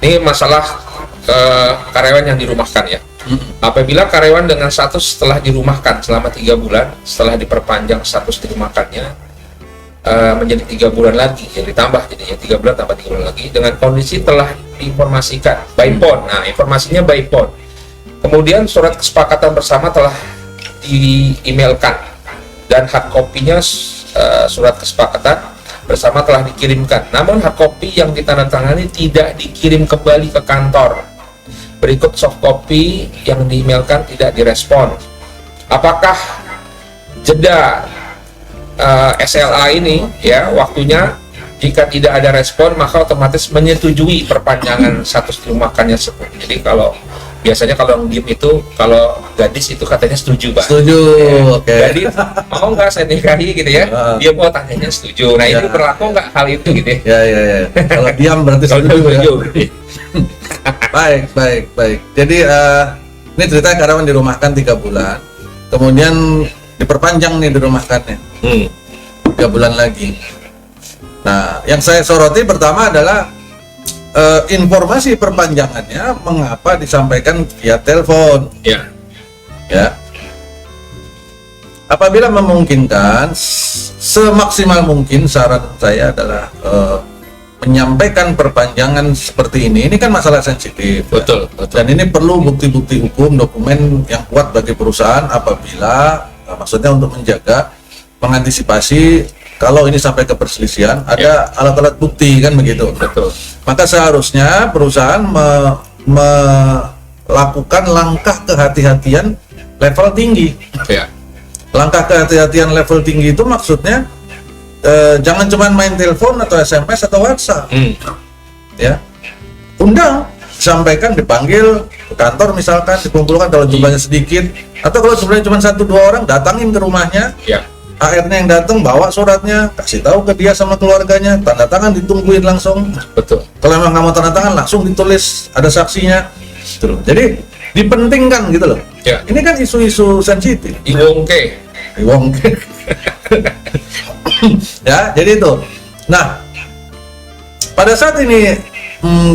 Ini masalah karyawan yang dirumahkan ya. Apabila karyawan dengan status setelah dirumahkan selama 3 bulan, setelah diperpanjang status dirumahkannya menjadi 3 bulan lagi, jadi ditambah jadinya 3 bulan tambah 3 bulan lagi dengan kondisi telah diinformasikan by phone. Nah, informasinya by phone. Kemudian surat kesepakatan bersama telah di-emailkan dan hard copy-nya surat kesepakatan bersama telah dikirimkan. Namun hard copy yang ditandatangani tidak dikirim kembali ke kantor. Berikut soft copy yang di-emailkan tidak direspon. Apakah jeda SLA ini ya waktunya, jika tidak ada respon maka otomatis menyetujui perpanjangan status dirumahkannya tersebut. Jadi kalau biasanya kalau game itu, kalau gadis itu katanya setuju, Pak. Setuju, ya. oke. Jadi mau nggak saya nikahi gitu ya? Dia mau tanyanya setuju. Nah ini berlaku nggak hal itu gitu ya? Ya. Kalau diam berarti setuju ya. Baik. Jadi ini cerita karyawan dirumahkan 3 bulan, kemudian diperpanjang nih dirumahkannya 3 bulan lagi. Nah, yang saya soroti pertama adalah informasi perpanjangannya mengapa disampaikan via telepon. Ya. Apabila memungkinkan, semaksimal mungkin saran saya adalah menyampaikan perpanjangan seperti ini. Ini kan masalah sensitif. Betul. Dan ini perlu bukti-bukti hukum, dokumen yang kuat bagi perusahaan apabila maksudnya untuk menjaga, mengantisipasi kalau ini sampai ke perselisihan, ada alat-alat bukti kan begitu. Betul. Maka seharusnya perusahaan melakukan langkah kehati-hatian level tinggi. Ya. Langkah kehati-hatian level tinggi itu maksudnya jangan cuma main telepon atau SMS atau WhatsApp. Ya. Undang, sampaikan, dipanggil ke kantor misalkan, dikumpulkan kalau jumlahnya sedikit, atau kalau jumlahnya cuma 1-2 orang, datangin ke rumahnya. Ya. AR-nya yang datang, bawa suratnya, kasih tahu ke dia sama keluarganya, tanda tangan ditungguin langsung. Betul. Kalau memang nggak mau tanda tangan, langsung ditulis ada saksinya. Gitu. Jadi dipentingkan gitu loh. Ya. Ini kan isu-isu sensitif. Iwongke. Ya, jadi itu. Nah, pada saat ini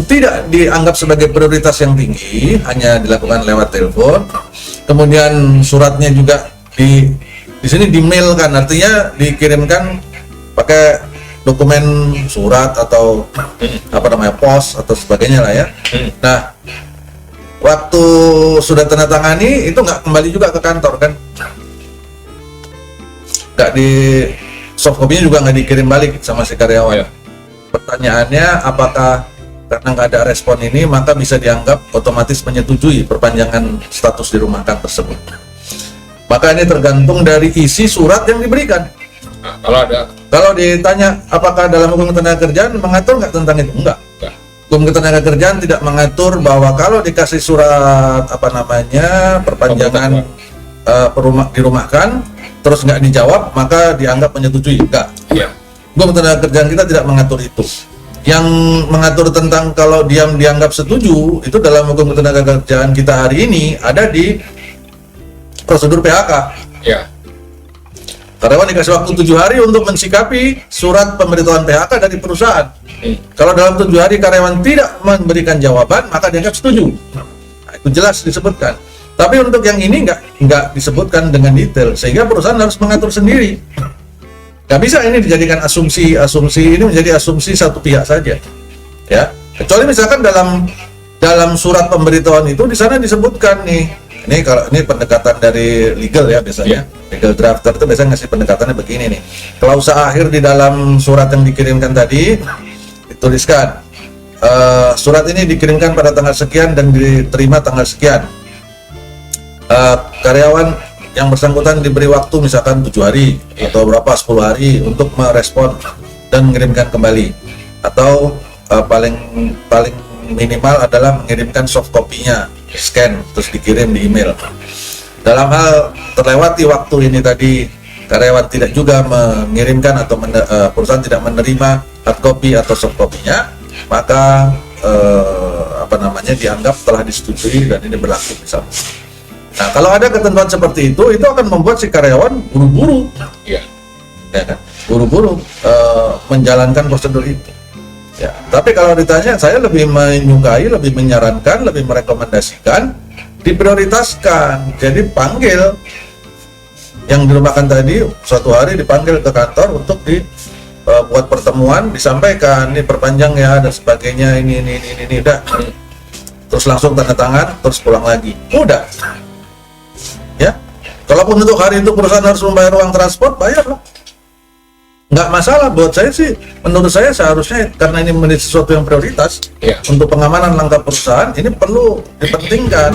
tidak dianggap sebagai prioritas yang tinggi, hanya dilakukan lewat telepon. Kemudian suratnya juga di sini di-mail kan, artinya dikirimkan pakai dokumen surat atau pos atau sebagainya lah ya. Nah, waktu sudah tanda tangani itu nggak kembali juga ke kantor kan, nggak di soft copy-nya juga nggak dikirim balik sama si karyawan. Pertanyaannya, apakah karena nggak ada respon ini maka bisa dianggap otomatis menyetujui perpanjangan status dirumahkan tersebut? Maka ini tergantung dari isi surat yang diberikan. Nah, kalau ditanya apakah dalam hukum ketenagakerjaan mengatur nggak tentang itu? Enggak. Hukum ketenagakerjaan tidak mengatur bahwa kalau dikasih surat perpanjangan dirumahkan terus nggak dijawab maka dianggap menyetujui. Enggak. Hukum ketenagakerjaan kita tidak mengatur itu. Yang mengatur tentang kalau diam dianggap setuju itu dalam hukum ketenagakerjaan kita hari ini ada di prosedur PHK. Ya. Karyawan dikasih waktu 7 hari untuk mensikapi surat pemberitahuan PHK dari perusahaan. Kalau dalam 7 hari karyawan tidak memberikan jawaban, maka dianggap setuju. Nah, itu jelas disebutkan. Tapi untuk yang ini nggak disebutkan dengan detail, sehingga perusahaan harus mengatur sendiri. Nggak bisa ini dijadikan asumsi ini menjadi asumsi satu pihak saja. Ya, kecuali misalkan dalam surat pemberitahuan itu di sana disebutkan nih. Ini kalau ini pendekatan dari legal ya biasanya. Legal drafter itu biasanya ngasih pendekatannya begini nih. Klausa akhir di dalam surat yang dikirimkan tadi dituliskan surat ini dikirimkan pada tanggal sekian dan diterima tanggal sekian. Karyawan yang bersangkutan diberi waktu misalkan 7 hari atau berapa 10 hari untuk merespon dan mengirimkan kembali, atau paling minimal adalah mengirimkan soft copy-nya, scan terus dikirim di email. Dalam hal terlewati waktu ini tadi karyawan tidak juga mengirimkan atau perusahaan tidak menerima hard copy atau soft copy-nya, maka dianggap telah disetujui dan ini berlaku misalnya. Nah, kalau ada ketentuan seperti itu akan membuat si karyawan buru-buru, ya kan? Buru-buru menjalankan prosedur itu. Ya, tapi kalau ditanya, saya lebih menyukai, lebih menyarankan, lebih merekomendasikan diprioritaskan. Jadi panggil yang dirumahkan tadi, suatu hari dipanggil ke kantor untuk buat pertemuan, disampaikan ini perpanjang ya dan sebagainya, ini udah. Terus langsung tanda tangan, terus pulang lagi. Udah. Ya. Kalaupun untuk hari itu perusahaan harus membayar uang transport, bayarlah. Nggak masalah buat saya sih. Menurut saya seharusnya karena ini menjadi sesuatu yang prioritas Ya. untuk pengamanan langkah perusahaan, ini perlu dipentingkan.